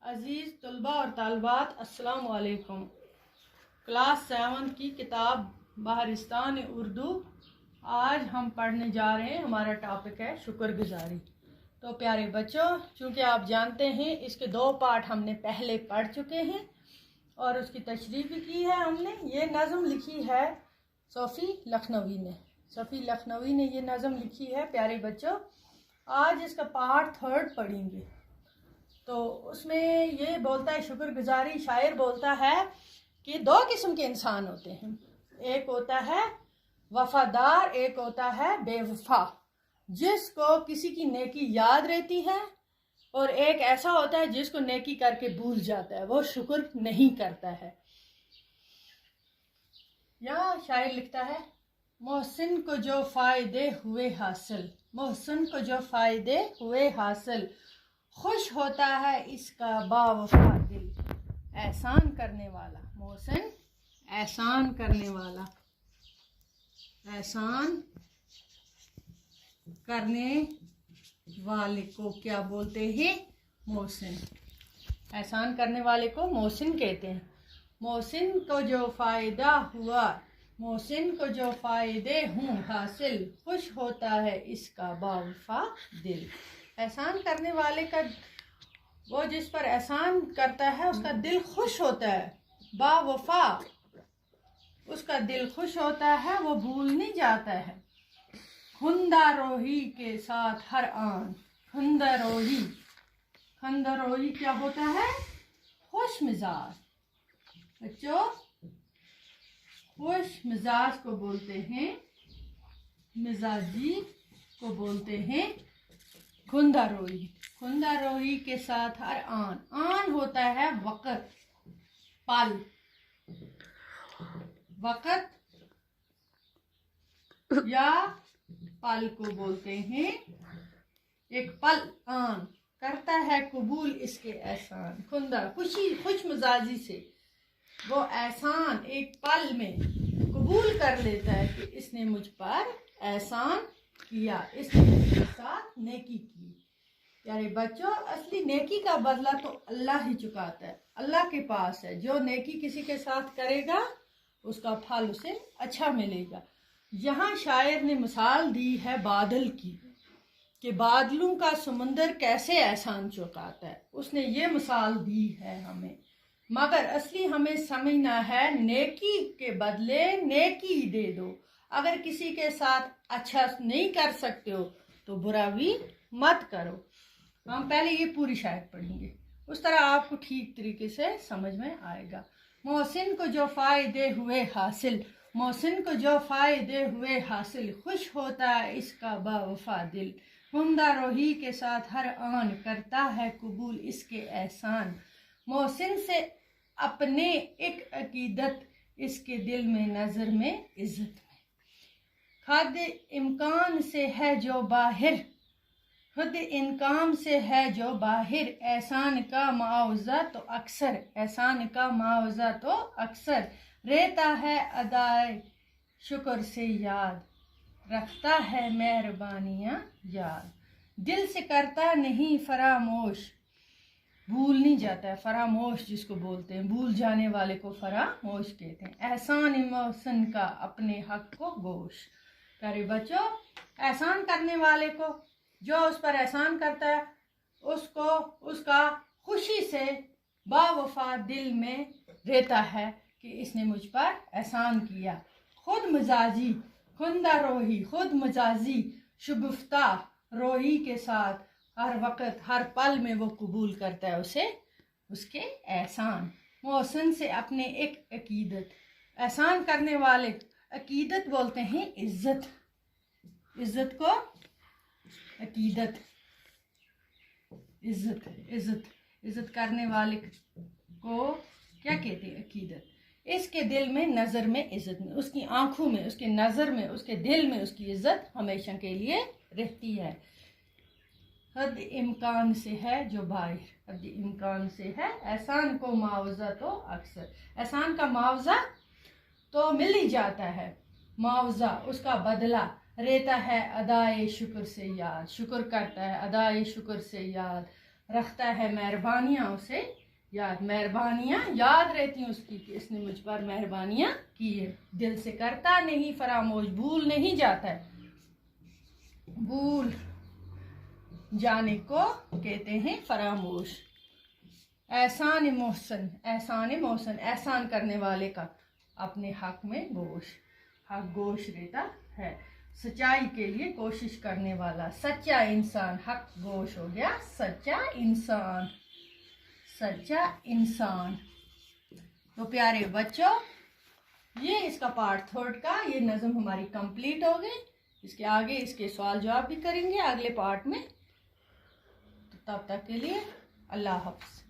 अज़ीज़ तलबा और तालबात अस्सलाम वालेकुम। क्लास 7 की किताब बहरिस्तान उर्दू आज हम पढ़ने जा रहे हैं। हमारा टॉपिक है शुक्रगुजारी। तो प्यारे बच्चों, चूँकि आप जानते हैं इसके 2 पार्ट हमने पहले पढ़ चुके हैं और उसकी तशरीह भी की है हमने। ये नज़म लिखी है सोफ़ी लखनवी ने। सोफ़ी लखनवी ने ये नज़म लिखी है। प्यारे बच्चों, आज इसका पार्ट 3 पढ़ेंगे। तो उसमें ये बोलता है शुक्रगुजारी। शायर बोलता है कि 2 किस्म के इंसान होते हैं, एक होता है वफादार, एक होता है बेवफा, जिसको किसी की नेकी याद रहती है, और एक ऐसा होता है जिसको नेकी करके भूल जाता है, वो शुक्र नहीं करता है। या शायर लिखता है, मोहसिन को जो फायदे हुए हासिल, मोहसिन को जो फायदे हुए हासिल, खुश होता है इसका बावफा दिल। एहसान करने वाला, मोहसिन एहसान करने वाला, एहसान करने वाले को क्या बोलते हैं? मोहसिन। एहसान करने वाले को मोहसिन कहते हैं। मोहसिन को जो फ़ायदा हुआ, मोहसिन को जो फ़ायदे हों हासिल, खुश होता है इसका बावफा दिल। एहसान करने वाले का, वो जिस पर एहसान करता है उसका दिल खुश होता है। बावफा, उसका दिल खुश होता है, वो भूल नहीं जाता है। खुंदा रोही के साथ हर आन, खुंदा रोही, खुंदा रोही क्या होता है? खुश मिजाज। बच्चों, खुश मिजाज को बोलते हैं, मिजाजी को बोलते हैं खुंदा रोही। खुंदा रोही के साथ हर आन, आन होता है वक़्त, पल, वक़्त या पल को बोलते हैं। एक पल आन करता है कबूल इसके एहसान। खुंदा खुशी, खुश मिजाजी से वो एहसान एक पल में कबूल कर लेता है कि इसने मुझ पर एहसान किया, इसने मेरे साथ नेकी की। प्यारे बच्चों, असली नेकी का बदला तो अल्लाह ही चुकाता है, अल्लाह के पास है। जो नेकी किसी के साथ करेगा उसका फल उसे अच्छा मिलेगा। यहाँ शायर ने मिसाल दी है बादल की, कि बादलों का समुंदर कैसे एहसान चुकाता है। उसने ये मिसाल दी है हमें, मगर असली हमें समझना है नेकी के बदले नेकी दे दो। अगर किसी के साथ अच्छा नहीं कर सकते हो तो बुरा भी मत करो। हम पहले ये पूरी शायद पढ़ेंगे, उस तरह आपको ठीक तरीके से समझ में आएगा। मोहसिन को जो फायदे हुए हासिल, मोहसिन को जो फायदे हुए हासिल, खुश होता है इसका बावफा दिल। खुंदा रोही के साथ हर आन करता है कबूल इसके एहसान। मोहसिन से अपने एक अकीदत, इसके दिल में नजर में इज्जत में। खुद इम्कान से है जो बाहिर, खुद इनकाम से है जो बाहिर, एहसान का मुआवजा तो अक्सर, एहसान का मुआवजा तो अक्सर, रहता है अदाए शुक्र से याद, रखता है मेहरबानियाँ याद। दिल से करता नहीं फरामोश, भूल नहीं जाता है। फरामोश जिसको बोलते हैं, भूल जाने वाले को फरामोश कहते हैं। एहसान मोहसिन का अपने हक को गोश। प्यारे बच्चों, एहसान करने वाले को, जो उस पर एहसान करता है, उसको उसका खुशी से बावफा दिल में रहता है कि इसने मुझ पर एहसान किया। खुद मिजाजी, खुंदा रोही, खुद मिजाजी शुगुफ्ता रोही के साथ हर वक़्त हर पल में वो कबूल करता है उसे, उसके एहसान। मोहसिन से अपने एक अकीदत, एहसान करने वाले अकीदत बोलते हैं इज्जत। इज्जत को अकीदत, इज्जत, इज्जत, इज्जत करने वाले को क्या कहते हैं? अकीदत। इसके दिल में नज़र में इज्जत में, उसकी आंखों में, उसके नज़र में, उसके दिल में उसकी इज्जत हमेशा के लिए रहती है। हद इम्कान से है जो बाहिर, हद इम्कान से है, एहसान को मुआवजा तो अक्सर, एहसान का मुआवजा तो मिल ही जाता है, मुआवजा उसका बदला रहता है अदाए शुक्र से याद, शुक्र करता है अदाए शुक्र से याद, रखता है मेहरबानियाँ उसे याद, मेहरबानियाँ याद रहती हैं उसकी कि इसने मुझ पर मेहरबानियाँ की है। दिल से करता नहीं फरामोश, भूल नहीं जाता है। भूल जाने को कहते हैं फरामोश। एहसान मोहसन, एहसान मोहसन, एहसान करने वाले का अपने हक में गोश, हक गोश रहता है। सच्चाई के लिए कोशिश करने वाला, सच्चा इंसान, हक गोश हो गया सच्चा इंसान, सच्चा इंसान। तो प्यारे बच्चों, ये इसका पार्ट 3 का ये नज़म हमारी कंप्लीट हो गई। इसके आगे इसके सवाल जवाब भी करेंगे अगले पार्ट में। तो तब तक के लिए अल्लाह हाफ़िज़।